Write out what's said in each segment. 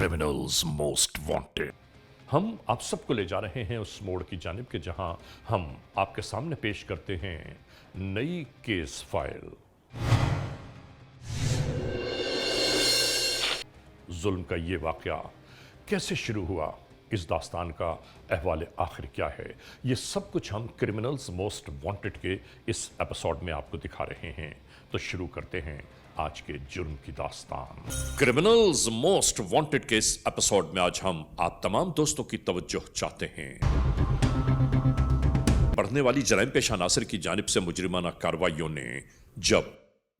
Criminals most wanted. हम आप सबको ले जा रहे हैं उस मोड़ की जानिब के जहां हम आपके सामने पेश करते हैं नई केस फाइल। जुल्म का ये वाकया कैसे शुरू हुआ, इस दास्तान का अहवाल आखिर क्या है, ये सब कुछ हम क्रिमिनल्स मोस्ट वांटेड के इस एपिसोड में आपको दिखा रहे हैं। तो शुरू करते हैं आज के जुर्म की दास्तान। क्रिमिनल्स मोस्ट वांटेड के इस एपिसोड में आज हम आप तमाम दोस्तों की तवज्जो चाहते हैं। बढ़ने वाली जराइम पेशा नासिर की जानिब से मुजरिमाना कार्रवाइयों ने जब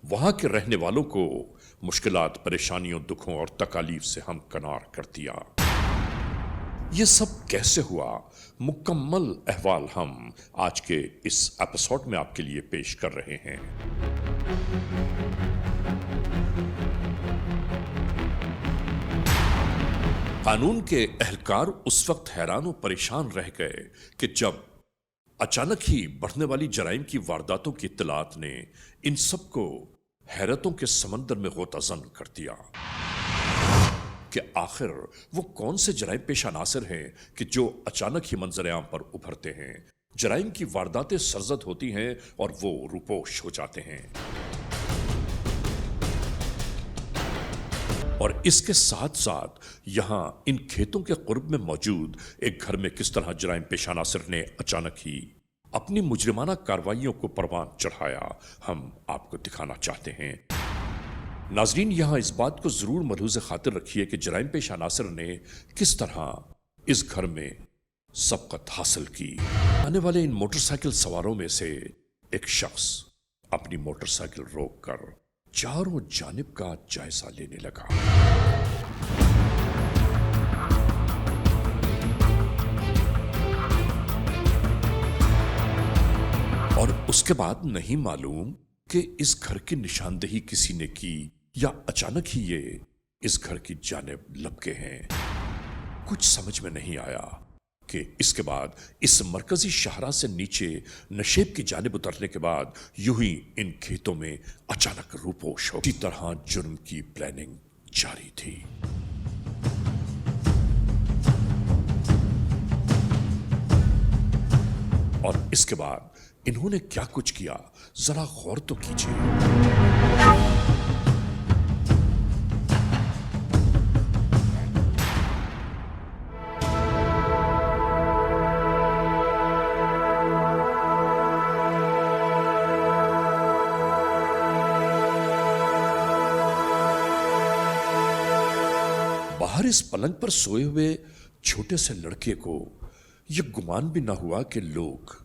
वहां के रहने वालों को मुश्किलात, परेशानियों, दुखों और तकालीफ से हमकनार कर दिया। यह सब कैसे हुआ, मुकम्मल अहवाल हम आज के इस एपिसोड में आपके लिए पेश कर रहे हैं। कानून के एहलकार उस वक्त हैरान और परेशान रह गए कि जब अचानक ही बढ़ने वाली जराइम की वारदातों की इत्तलात ने इन सबको हैरतों के समंदर में गोताजन कर दिया कि आखिर वो कौन से जराइम पेशा नासिर हैं कि जो अचानक ही मंजर आम पर उभरते हैं। जराइम की वारदातें सरजद होती हैं और वो रूपोश हो जाते हैं। और इसके साथ साथ यहां इन खेतों के कुर्ब में मौजूद एक घर में किस तरह जराइम पेशा नासिर ने अचानक ही अपनी मुजरिमाना कार्रवाइयों को परवान चढ़ाया, हम आपको दिखाना चाहते हैं। नाजरीन, यहां इस बात को जरूर मलहूज़ खातिर रखिए कि जराइम पेशा नासिर ने किस तरह इस घर में सबकत हासिल की। आने वाले इन मोटरसाइकिल सवारों में से एक शख्स अपनी मोटरसाइकिल रोककर चारों जानिब का जायजा लेने लगा। और उसके बाद नहीं मालूम कि इस घर की निशानदेही किसी ने की या अचानक ही ये इस घर की जानिब लपके हैं। कुछ समझ में नहीं आया कि इसके बाद इस मरकजी शाहरा से नीचे नशेब की जानिब उतरने के बाद यूं ही इन खेतों में अचानक रूपोश हो। इसी तरह जुर्म की प्लानिंग जारी थी। और इसके बाद इन्होंने क्या कुछ किया, जरा गौर तो कीजिए। बाहर इस पलंग पर सोए हुए छोटे से लड़के को यह गुमान भी ना हुआ कि लोग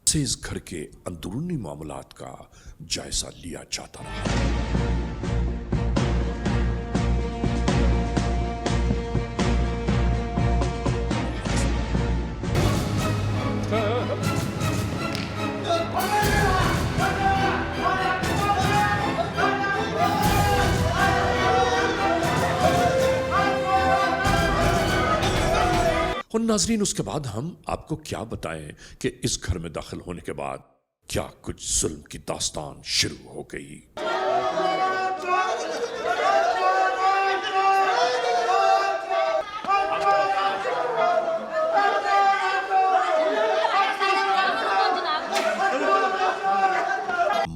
से इस घर के अंदरूनी मामलात का जायजा लिया जाता रहा। और नाजरीन, उसके बाद हम आपको क्या बताएं कि इस घर में दाखिल होने के बाद क्या कुछ जुल्म की दास्तान शुरू हो गई।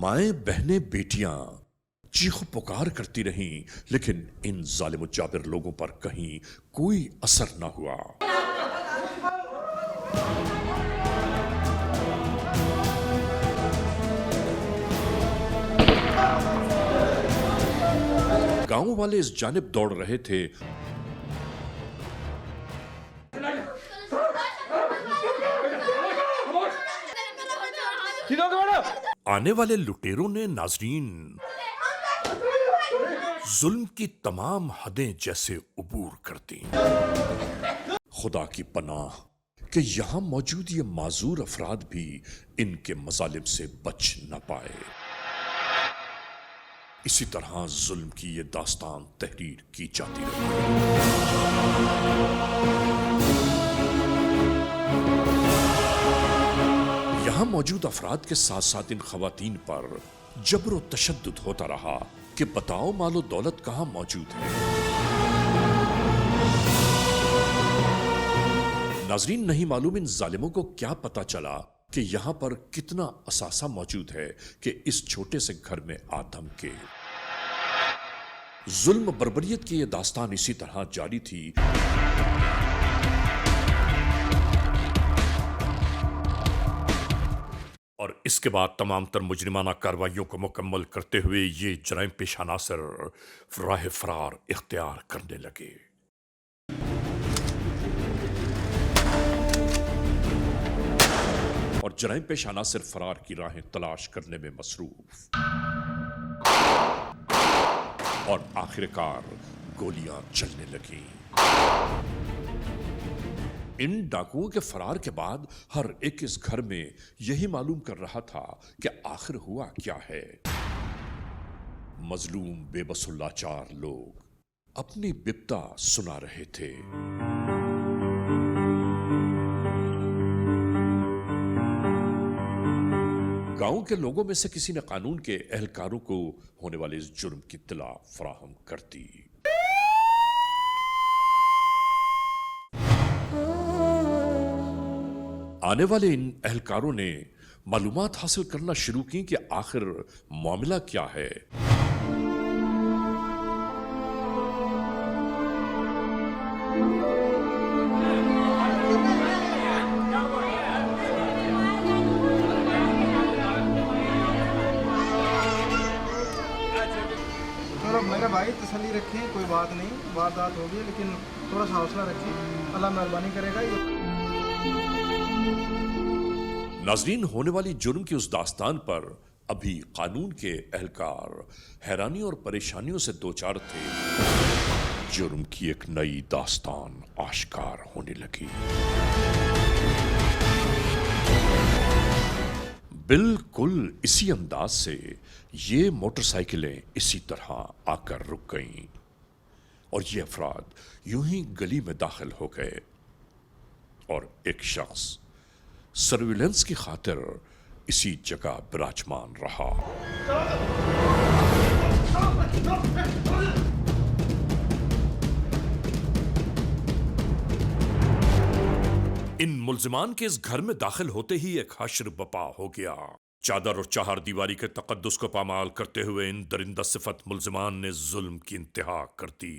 माएं, बहनें, बेटियां चीखो पुकार करती रहीं, लेकिन इन जालिम जाबिर लोगों पर कहीं कोई असर ना हुआ। गांव वाले इस जानिब दौड़ रहे थे। आने वाले लुटेरों ने नाजरीन जुल्म की तमाम हदें जैसे उबूर कर दी। खुदा की पनाह कि यहां मौजूद ये माजूर अफराद भी इनके मजालिम से बच न पाए। इसी तरह जुल्म की ये दास्तान तहरीर की जाती रही। यहां मौजूद अफराद के साथ साथ इन खवातीन पर जबर व तशद्दुद होता रहा कि बताओ मालो दौलत कहां मौजूद है। नाजरीन, नहीं मालूम इन जालिमों को क्या पता चला कि यहां पर कितना असासा मौजूद है कि इस छोटे से घर में आदम के जुल्म बर्बरियत की यह दास्तान इसी तरह जारी थी। और इसके बाद तमाम तर मुजरिमाना कार्रवाइयों को मुकम्मल करते हुए ये जराइम पेश अनासर राह फरार इख्तियार करने लगे। और जराइम पेश अनासर फरार की राहें तलाश करने में मसरूफ और आखिरकार गोलियां चलने लगीं। इन डाकुओं के फरार के बाद हर एक इस घर में यही मालूम कर रहा था कि आखिर हुआ क्या है। मजलूम बेबस लाचार लोग अपनी बिपता सुना रहे थे। गांव के लोगों में से किसी ने कानून के एहलकारों को होने वाले इस जुर्म की इत्तला फराहम कर दी। आने वाले इन एहलकारों ने मालूमात हासिल करना शुरू की कि आखिर मामला क्या है। मेरा भाई तसल्ली रखें, कोई बात नहीं, वारदात होगी लेकिन थोड़ा सा हौसला रखें, अल्लाह मेहरबानी करेगा। नाजरीन, होने वाली जुर्म की उस दास्तान पर अभी कानून के एहलकार हैरानी और परेशानियों से दो चार थे। जुर्म की एक नई दास्तान आश्कार होने लगी। बिल्कुल इसी अंदाज से ये मोटरसाइकिलें इसी तरह आकर रुक गईं और ये अफराद यूं ही गली में दाखिल हो गए और एक शख्स सर्विलेंस की खातिर इसी जगह विराजमान रहा। इन मुल्जिमान के इस घर में दाखिल होते ही एक हश्र बपा हो गया। चादर और चाहर दीवारी के तकद्दुस को पामाल करते हुए इन दरिंदा सिफत मुल्जिमान ने जुल्म की इंतहा कर दी।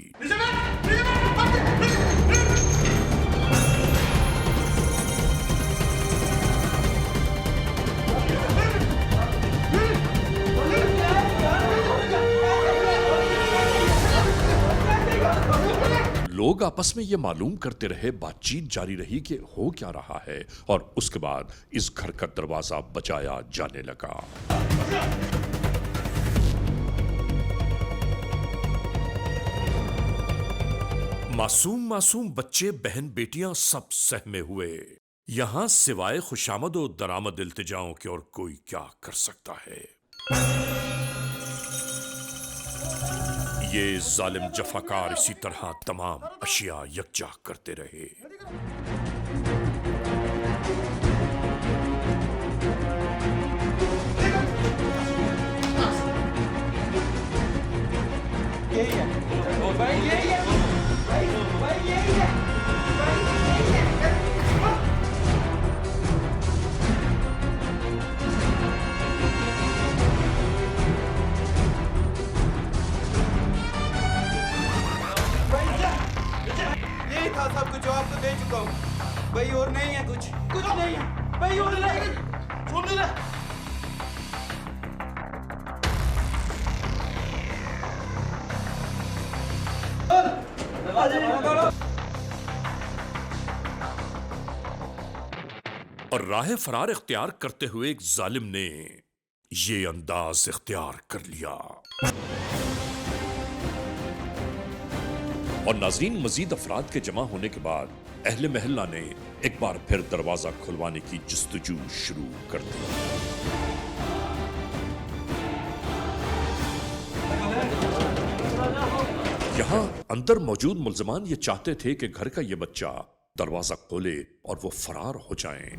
लोग आपस में यह मालूम करते रहे, बातचीत जारी रही कि हो क्या रहा है, और उसके बाद इस घर का दरवाजा बजाया जाने लगा। मासूम मासूम बच्चे, बहन बेटियां सब सहमे हुए। यहां सिवाय खुशामद और दरामद इल्तिजाओं के और कोई क्या कर सकता है। ये जालिम जफाकार इसी तरह तमाम अशिया यकजा करते रहे। सब कुछ जवाब तो दे चुका हूँ भाई, और नहीं है कुछ नहीं है भाई, और नहीं है। और राह फरार इख्तियार करते हुए एक जालिम ने ये अंदाज इख्तियार कर लिया। और नाज़रीन, मजीद अफराद के जमा होने के बाद अहले महल्ला ने एक बार फिर दरवाजा खुलवाने की जस्तजू शुरू कर दी। यहां अंदर मौजूद मुल्जिमान ये चाहते थे कि घर का ये बच्चा दरवाजा खोले और वो फरार हो जाएं।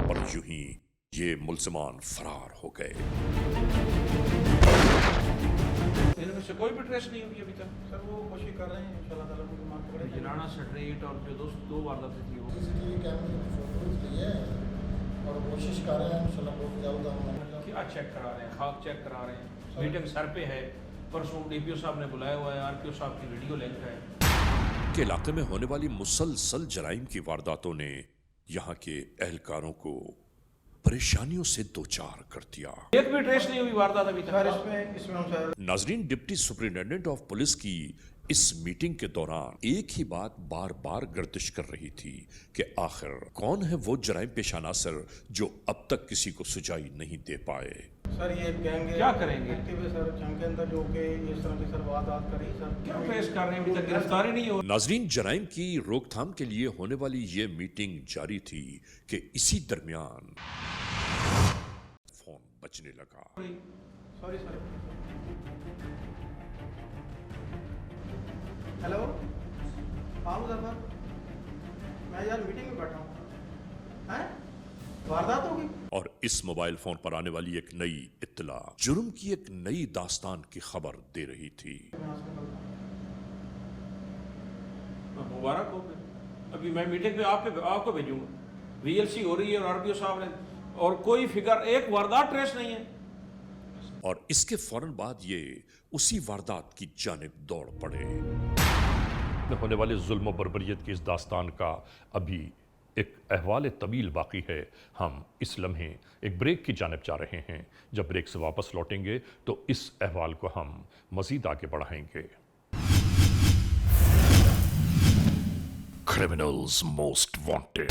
और यूं ही ये मुल्जिमान फरार हो गए। इनमें से कोई भी ट्रेस नहीं हुई अभी तक। सर वो कोशिश कर रहे हैं इंशाल्लाह ताला मुझे माफ करें। जिनाना स्ट्रीट और जो दो वारदातें थी वो सीसीटीवी कैमरे की फोटोज ली है और कोशिश कर रहे हैं इंशाल्लाह बहुत जल्द हम क्या चेक करा रहे हैं, खाक चेक करा रहे हैं। मीटिंग सर पे है, परसों डीपीओ साहब ने बुलाया हुआ है, आरपीओ साहब की वीडियो लिंक है। के इलाके में होने वाली मुसलसल जराइम की वारदातों ने यहाँ के एहलकारों को परेशानियों से दो चार कर दिया। एक भी ट्रेस नहीं हुई वारदात अभी सर तक। इसमें हम सर नाजरीन, डिप्टी सुपरिटेंडेंट ऑफ पुलिस की इस मीटिंग के दौरान एक ही बात बार बार गर्दिश कर रही थी कि आखिर कौन है वो जराइम पेश अनासर जो अब तक किसी को सुझाई नहीं दे पाए। सर ये गैंग क्या करेंगे? एक्टिव है सर जंग के अंदर जो कि इस तरह की सर वारदात करी सर। क्या ट्रेस कर रहे हैं, अभी तक गिरफ्तारी नहीं हो। नाजरीन, जराइम की रोकथाम के लिए होने वाली ये मीटिंग जारी थी कि इसी दरमियान फोन बजने लगा। Sorry sir. हेलो, हाँ मुजफ्फर, मैं यार मीटिंग में बैठा हूँ। हैं? वारदात होगी? और इस मोबाइल फोन पर आने वाली एक नई इत्तला जुर्म की एक नई दास्तान की खबर दे रही थी। मुबारक हो फिर। अभी मैं मीटिंग पे आपको भेजूंगा। वीएलसी हो रही है और आरपीओ साहब ने, और कोई फिगर एक वारदात ट्रेस नहीं है। और इसके फौरन बाद ये उसी वारदात की जानिब दौड़ पड़े। होने वाले जुल्म बर्बरियत की इस दास्तान का अभी एक अहवाल तवील बाकी है। हम इस लम्हे एक ब्रेक की जानिब जा रहे हैं। जब ब्रेक से वापस लौटेंगे तो इस अहवाल को हम मजीद आगे बढ़ाएंगे। Criminals most wanted.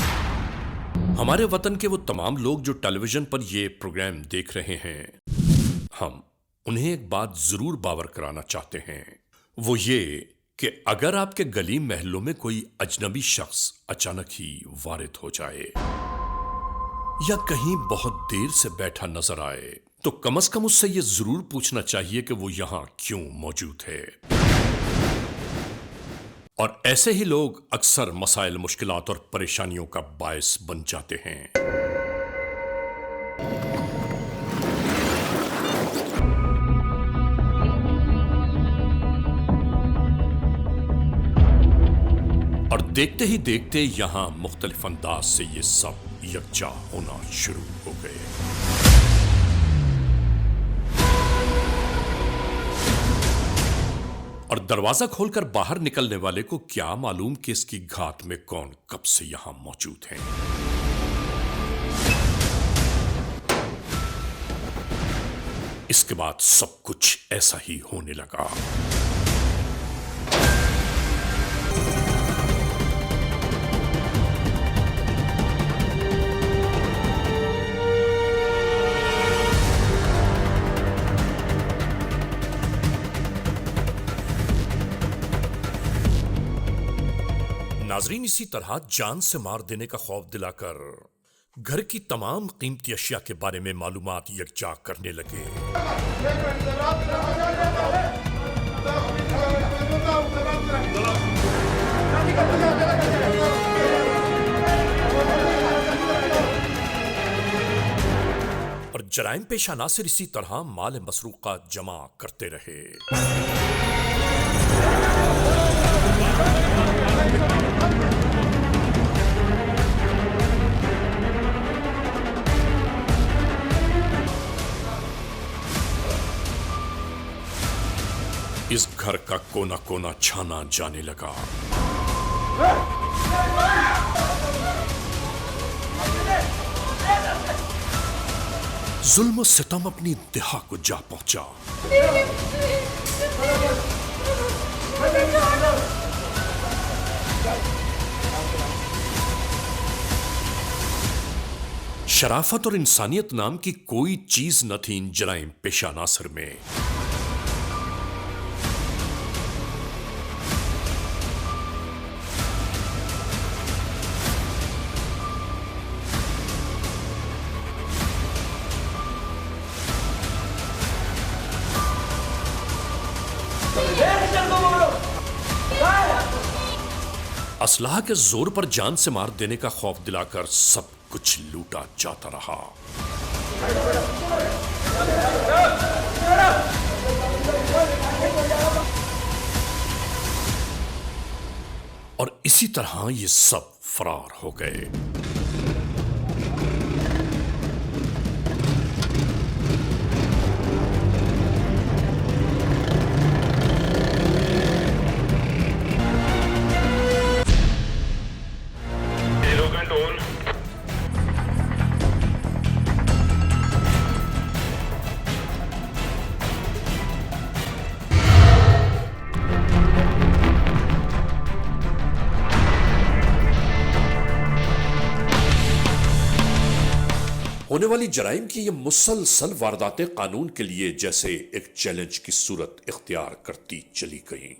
हमारे वतन के वो तमाम लोग जो टेलीविजन पर ये प्रोग्राम देख रहे हैं, हम उन्हें एक बात जरूर बावर कराना चाहते हैं। वो ये कि अगर आपके गली महलों में कोई अजनबी शख्स अचानक ही वारिद हो जाए या कहीं बहुत देर से बैठा नजर आए, तो कम से कम उससे यह जरूर पूछना चाहिए कि वो यहां क्यों मौजूद है। और ऐसे ही लोग अक्सर मसाइल, मुश्किलात और परेशानियों का बायस बन जाते हैं। और देखते ही देखते यहां मुख्तलिफ अंदाज से ये सब यकजा होना शुरू हो गए। और दरवाजा खोलकर बाहर निकलने वाले को क्या मालूम कि इसकी घात में कौन कब से यहां मौजूद है। इसके बाद सब कुछ ऐसा ही होने लगा। नाजरीन, इसी तरह जान से मार देने का खौफ दिलाकर घर की तमाम कीमती अशिया के बारे में मालूमात यकजा करने लगे। और जराइम पेशा नासिर इसी तरह माल मसरूका जमा करते रहे। इस घर का कोना कोना छाना जाने लगा। जुल्म सितम अपनी इंतहा को जा पहुंचा। शराफत और इंसानियत नाम की कोई चीज न थी इन जराइम पेशा नासिर में। असलाह के जोर पर जान से मार देने का खौफ दिलाकर सब कुछ लूटा जाता रहा। इसी तरह ये सब फरार हो गए। होने वाली जराइम की ये मुसलसल वारदातें कानून के लिए जैसे एक चैलेंज की सूरत इख्तियार करती चली गईं।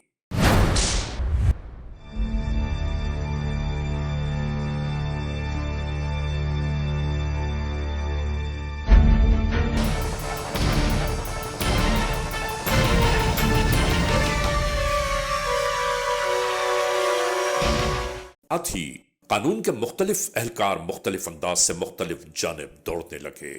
साथ ही कानून के मुख्तलिफ एहलकार मुख्तलिफ अंदाज से मुख्तलिफ जानिब दौड़ने लगे।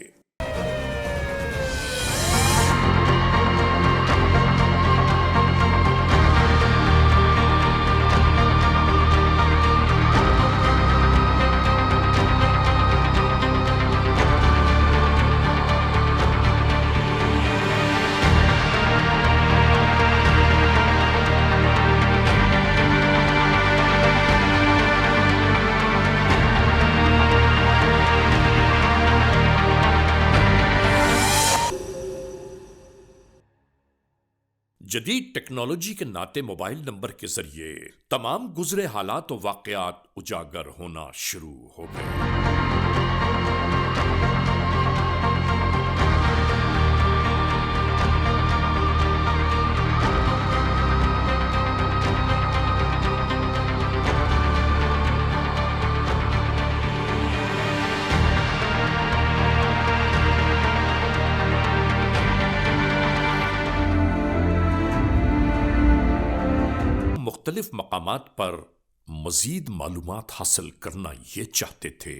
जदीद टेक्नोलॉजी के नाते मोबाइल नंबर के जरिए तमाम गुजरे हालात और वाकयात उजागर होना शुरू हो गए। मुख्तलिफ मकामात पर मजीद मालूमात हासिल करना ये चाहते थे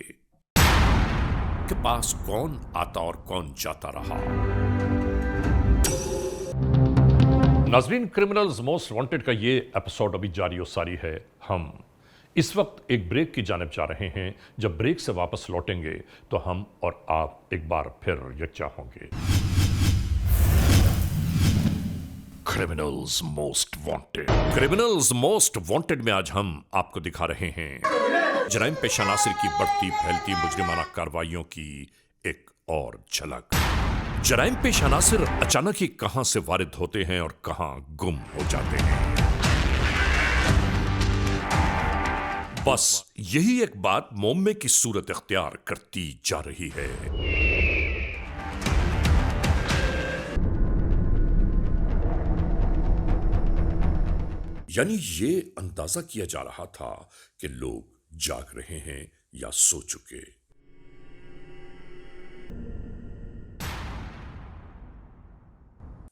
कि पास कौन आता और कौन जाता रहा। नाज़रीन, क्रिमिनल्स मोस्ट वांटेड का ये एपिसोड अभी जारी और सारी है। हम इस वक्त एक ब्रेक की जानिब जा रहे हैं। जब ब्रेक से वापस लौटेंगे तो हम और आप एक बार फिर यकजा होंगे। Criminals most wanted. Criminals most wanted में आज हम आपको दिखा रहे हैं जराइम पेशा नासिर की बढ़ती फैलती मुजरिमाना कार्रवाइयों की एक और झलक। जराइम पेशा नासिर अचानक ही कहां से वारिद होते हैं और कहां गुम हो जाते हैं। बस यही एक बात मोहम्मे की सूरत इख्तियार करती जा रही है। यानी ये अंदाजा किया जा रहा था कि लोग जाग रहे हैं या सो चुके।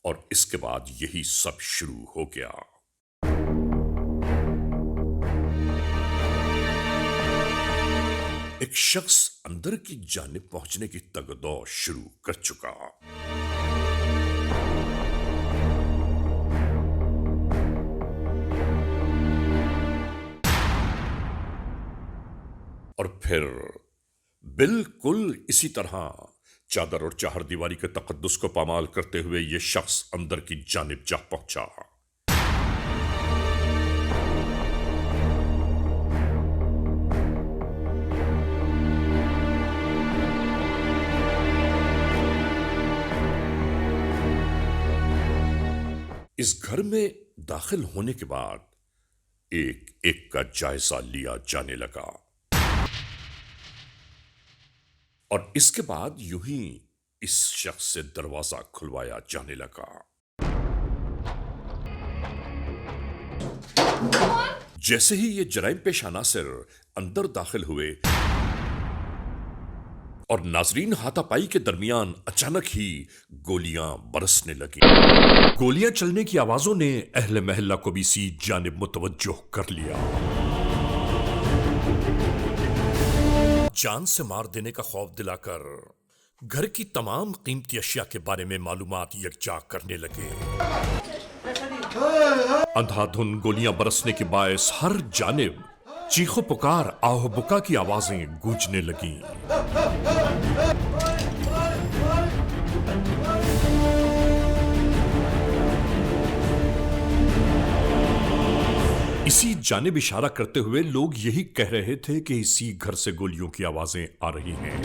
और इसके बाद यही सब शुरू हो गया। एक शख्स अंदर की जानिब पहुंचने की तगदौ शुरू कर चुका। और फिर बिल्कुल इसी तरह चादर और चाहर दीवारी के तकद्दुस को पामाल करते हुए यह शख्स अंदर की जानिब जा पहुंचा। इस घर में दाखिल होने के बाद एक एक का जायजा लिया जाने लगा और इसके बाद यूं ही इस शख्स से दरवाजा खुलवाया जाने लगा। जैसे ही ये जराइम पेशा नासिर अंदर दाखिल हुए और नाजरीन हाथापाई के दरमियान अचानक ही गोलियां बरसने लगी। गोलियां चलने की आवाजों ने अहले महल्ला को भी इसी जानिब मुतवज्जो कर लिया। जान से मार देने का खौफ दिलाकर घर की तमाम कीमती अशिया के बारे में मालूमात यकजा करने लगे। अंधाधुन गोलियां बरसने के बायस हर जानिब चीखो पुकार आहो बुका की आवाजें गूंजने लगीं। इसी जानिब इशारा करते हुए लोग यही कह रहे थे कि इसी घर से गोलियों की आवाजें आ रही हैं।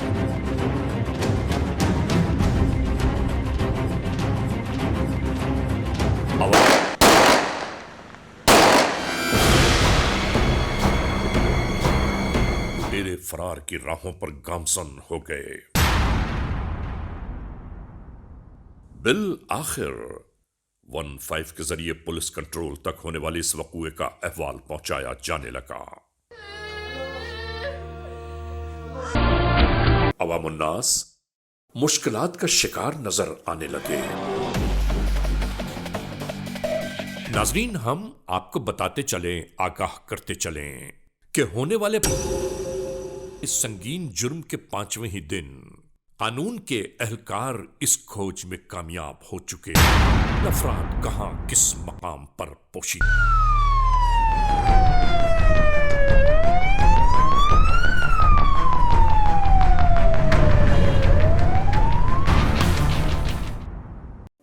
तेरे फरार की राहों पर गामसन हो गए। बिल आखिर 15 के जरिए पुलिस कंट्रोल तक होने वाले इस वकूए का अहवाल पहुंचाया जाने लगा। अवामुन्नास मुश्किलात का शिकार नजर आने लगे। नाजरीन, हम आपको बताते चलें, आगाह करते चलें कि होने वाले इस संगीन जुर्म के 5वें ही दिन कानून के एहलकार इस खोज में कामयाब हो चुके। अफराद कहां किस मकाम पर पोशी।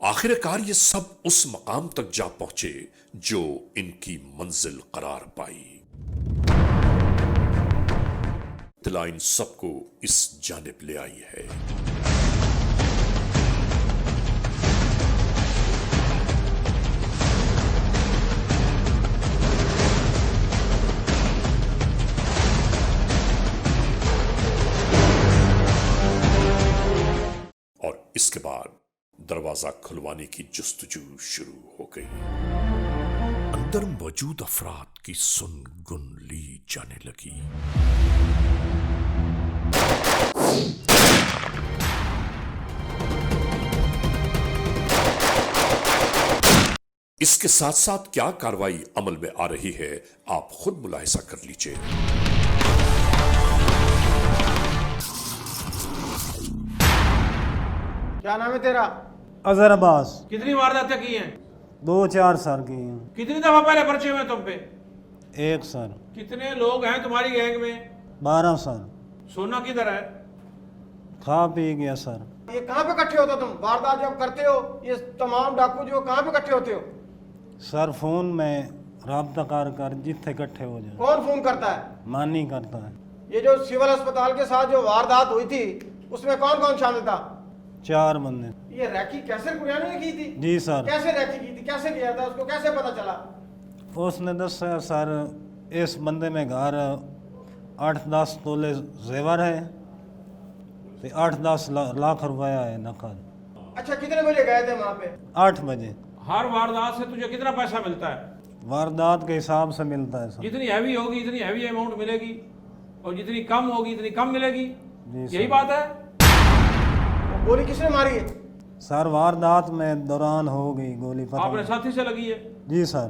आखिरकार ये सब उस मकाम तक जा पहुंचे जो इनकी मंजिल करार पाई। इत्तला इन सबको इस जानिब ले आई है। और इसके बाद दरवाजा खुलवाने की जुस्तजू शुरू हो गई। अंदर मौजूद अफराद की सुन गुन ली जाने लगी। इसके साथ साथ क्या कार्रवाई अमल में आ रही है, आप खुद मुलाहिजा कर लीजिए। क्या नाम है तेरा? अजहर अब्बास। कितनी वारदातें की हैं? 2-4 साल की हैं। कितनी दफा पहले पर्चे हुए तुम पे? 1 साल। कितने लोग हैं तुम्हारी गैंग में? 12 साल। सोना किधर है? खा पी गया सर। ये कहाँ पे इकट्ठे होते हो तुम? वारदात जब करते हो ये तमाम डाकू जो कहाँ पे इकट्ठे होते हो? सर फोन में राब्ता कर जिथे इकट्ठे हो जाए। कौन फोन करता है? मानी करता है। ये जो सिविल अस्पताल के साथ जो वारदात हुई थी उसमें कौन कौन शामिल था? 4 बंदे। ये रैकी कैसे कुरियानी ने की थी? जी सर। कैसे रैकी की थी? कैसे किया था? उसको कैसे पता चला? उसने दसा सर इस बंदे में घर 8-10 तोले जेवर है, 8-10 लाख रुपया है नकद। अच्छा, कितने बजे गए थे वहाँ पे? 8 बजे। हर वारदात से तुझे कितना पैसा मिलता है? वारदात के हिसाब से मिलता है सर। जितनी हैवी होगी इतनी हैवी अमाउंट मिलेगी और जितनी कम होगी इतनी कम मिलेगी। जी यही सर। बात है। गोली किसने मारी है? सर वारदात में दौरान हो गई गोली। आपने साथी से लगी है? जी सर।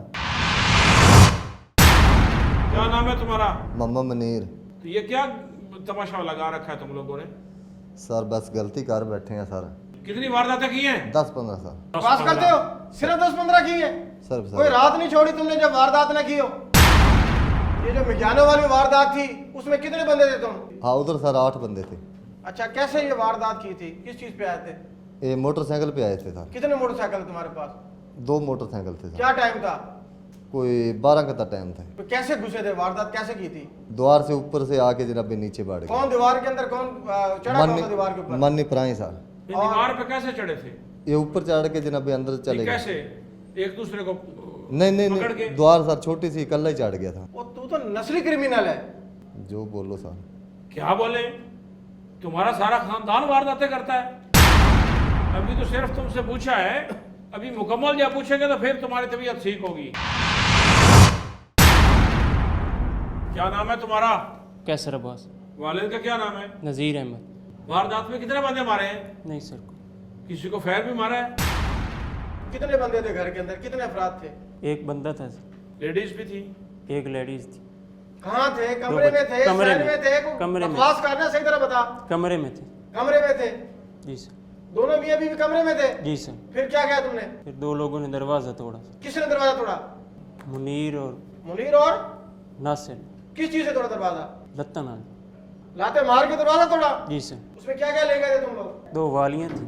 क्या नाम है तुम्हारा? मम्मा मनीर। तो ये क्या तमाशा लगा रखा है तुम लोगों ने? सर बस गलती कर बैठे हैं सर। कितनी वारदातें की हैं? 10-15 सर। पास करते हो? सिर्फ 10-15 की है? सर कोई रात नहीं छोड़ी तुमने जब वारदात न की हो? ये जो मिजानो वाली वारदात थी उसमें कितने बंदे थे तुम? हाँ उधर सर 8 बंदे थे। अच्छा, कैसे ये वारदात की थी? किस चीज पे आए थे? ये मोटरसाइकिल पे आए थे सर। कितने मोटरसाइकिल तुम्हारे पास? 2 मोटरसाइकिल थे सर। क्या टाइम था? कोई 12 का टाइम था। तो कैसे घुसे थे? वारदात कैसे की थी? द्वार से ऊपर से आके जनाब नीचे बढ़ गए। कौन दीवार के अंदर? कौन चढ़ा? कौन था दीवार के ऊपर? मन्नी प्राई सर। ये दीवार पे कैसे चढ़े थे? ये ऊपर चढ़ के जनाब अंदर चले गए। कैसे? एक दूसरे को नहीं पकड़ के? द्वार सर छोटी सी कल्ला ही चढ़ गया था। वो तू तो नस्ली क्रिमिनल है। जो बोलो सर। क्या बोले? तुम्हारा सारा खानदान वारदातें करता है। अभी तो सिर्फ तुमसे पूछा है, अभी मुकम्मल जब पूछेंगे तो फिर तुम्हारी तबीयत ठीक होगी। क्या नाम है तुम्हारा? कैसर अब्बास। वालिद का क्या नाम है? नज़ीर अहमद। वारदात में कितने बंदे मारे हैं? नहीं सर। किसी को फैर भी मारा है? कितने बंदे थे घर के अंदर? कितने अफराद थे? एक बंदा था सर। लेडीज भी थी? एक लेडीज थी। कहाँ थे? कमरे में थे? कमरे सेल में थे? कमरे में। बकवास करना सही तरह बता। कमरे में थे। कमरे में थे? जी सर। दोनों मियां बीवी कमरे में थे? जी सर। फिर क्या किया तुमने? फिर 2 लोगों ने दरवाज़ा तोड़ा। किसने दरवाजा तोड़ा? मुनीर और मुनीर और नासिर। किस चीज से तोड़ा दरवाजा? लत्ता नाल। लाते मार के दरवाजा तोड़ा? जी सर। उसमें क्या क्या ले गए थे तुम लोग? 2 वालियाँ थी।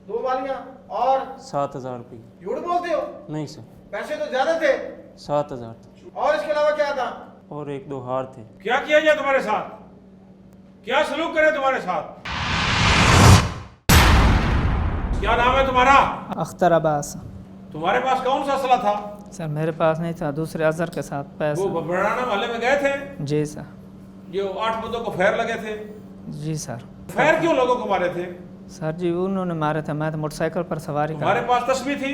2 बालियां और 7,000 रुपये। झूठ बोलते हो? नहीं सर, पैसे तो ज्यादा थे। 7,000 थे। और इसके अलावा क्या था? और 1-2 हार थे। क्या किया जाए तुम्हारे साथ? क्या सलूक करे तुम्हारे साथ? क्या नाम है तुम्हारा? अख्तर अब्बास। तुम्हारे पास कौन सा असला था? सर मेरे पास नहीं था, दूसरे अजहर के साथ वो पैसा। बबराना मोहल्ले में गए थे जी सर। जो 8 बंदों को फैर लगे थे। जी सर। फैर क्यों लोगों को मारे थे? सर जी उन्होंने मारे थे, मैं तो मोटरसाइकिल पर सवारी कर तुम्हारे पास तस्वीर थी?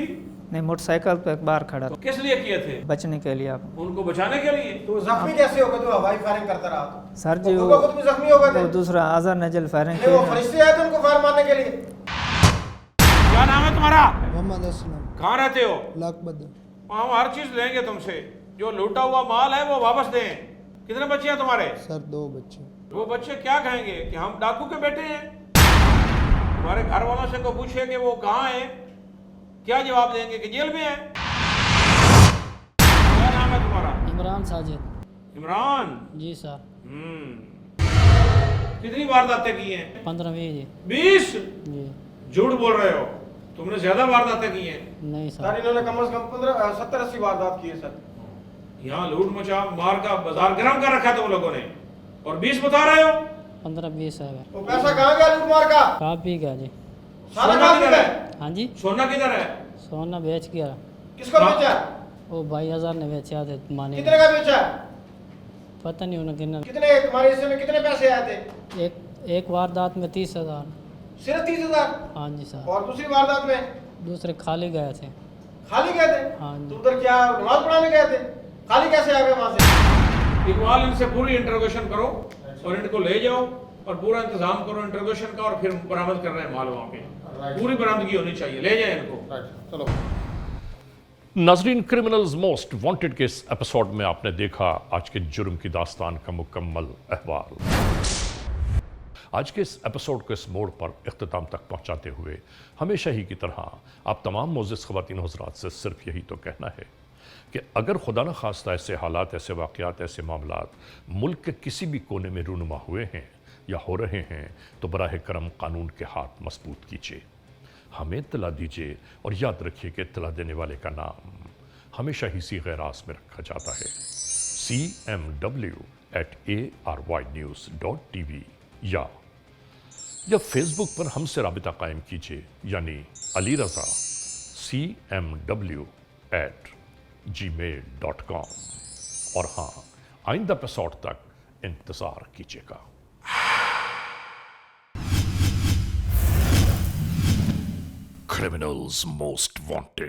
नहीं, मोटरसाइकिल पे एक बार खड़ा तो था, किस लिए किए थे? बचने के लिए। आप उनको बचाने के लिए? तो जख्मी कैसे हो गए? तो हवाई फायरिंग करता रहा तो। सर जी खुद ब खुद भी जख्मी हो गए थे। वो दूसरा अजहर ने जल फायरिंग नहीं, वो की। फरिश्ते आए थे उनको फायर मारने के लिए। क्या नाम है तुम्हारा? मोहम्मद असलम कहाँ रहते हो? लाखबद। हम हर चीज लेंगे तुमसे, जो लूटा हुआ माल है वो वापस दें। कितने बच्चे हैं तुम्हारे? सर 2 बच्चे। वो बच्चे क्या कहेंगे कि हम डाकू के बेटे हैं? तुम्हारे घर वालों से को पूछे कि वो कहाँ है, क्या जवाब देंगे कि जेल में है? क्या नाम है तुम्हारा? इमरान साजिद। इमरान। जी सर। कितनी वारदातें की हैं? 15-20 जी। 20? जी झूठ बोल रहे हो, तुमने ज्यादा वारदातें की हैं। नहीं सर सर। इन्होंने कम से कम 70-80 वारदात की है सर। यहाँ लूट मचा मार का बाजार गर्म कर रखा तुम लोगों ने, और 20 बता रहे हो? 15-20 है। वो पैसा कहाँ गया लूट मार का? काफी गया जी। सारा सोना काम किधर है। है? हाँ जी। सोना किधर है? सोना बेच गया। किसको बेचा? वो भाई अजहर ने बेचा थे माने। कितने का बेचा? पता नहीं उन्हें कितना। कितने तुम्हारे हिस्से में कितने पैसे आए थे? एक वारदात में 30,000। सिर्फ 30,000? हाँ जी सर। और दूसरी वारदात में? दूसरे खाली गए थे। खाली गए थे? हाँ जी। तो उधर क्या नमाज पढ़ाने गए थे? खाली कैसे आ गए वहां से? इकबाल, इनसे पूरी इंटरोगेशन करो और इनको ले जाओ और पूरा इंतजाम करो इंटरोगेशन का, और फिर बरामद कर रहे हैं माल वहाँ पे। पूरी बरामदगी होनी चाहिए, ले जाए इनको। चलो। नाजरीन, क्रिमिनल्स मोस्ट वांटेड के इस एपिसोड में आपने देखा आज के जुर्म की दास्तान का मुकम्मल अहवाल। आज के इस एपिसोड को इस मोड़ पर इख्तिताम तक पहुंचाते हुए हमेशा ही की तरह आप तमाम मोअज़्ज़िज़ ख़वातीन हज़रात से सिर्फ यही तो कहना है कि अगर खुदा न खास्ता ऐसे हालात, ऐसे वाक़यात, ऐसे मामलात मुल्क के किसी भी कोने में रूनुमा हुए हैं या हो रहे हैं तो बराह करम कानून के हाथ मजबूत कीजिए, हमें इत्तला दीजिए और याद रखिए कि इत्तला देने वाले का नाम हमेशा ही सीग़े रास में रखा जाता है, cmw@arYnews.tv या फेसबुक पर हमसे राबिता कायम कीजिए, यानी अली रज़ा cmw@gmail.com। और हाँ, आइंदा एपिसोड तक इंतज़ार कीजिएगा। Criminals Most Wanted.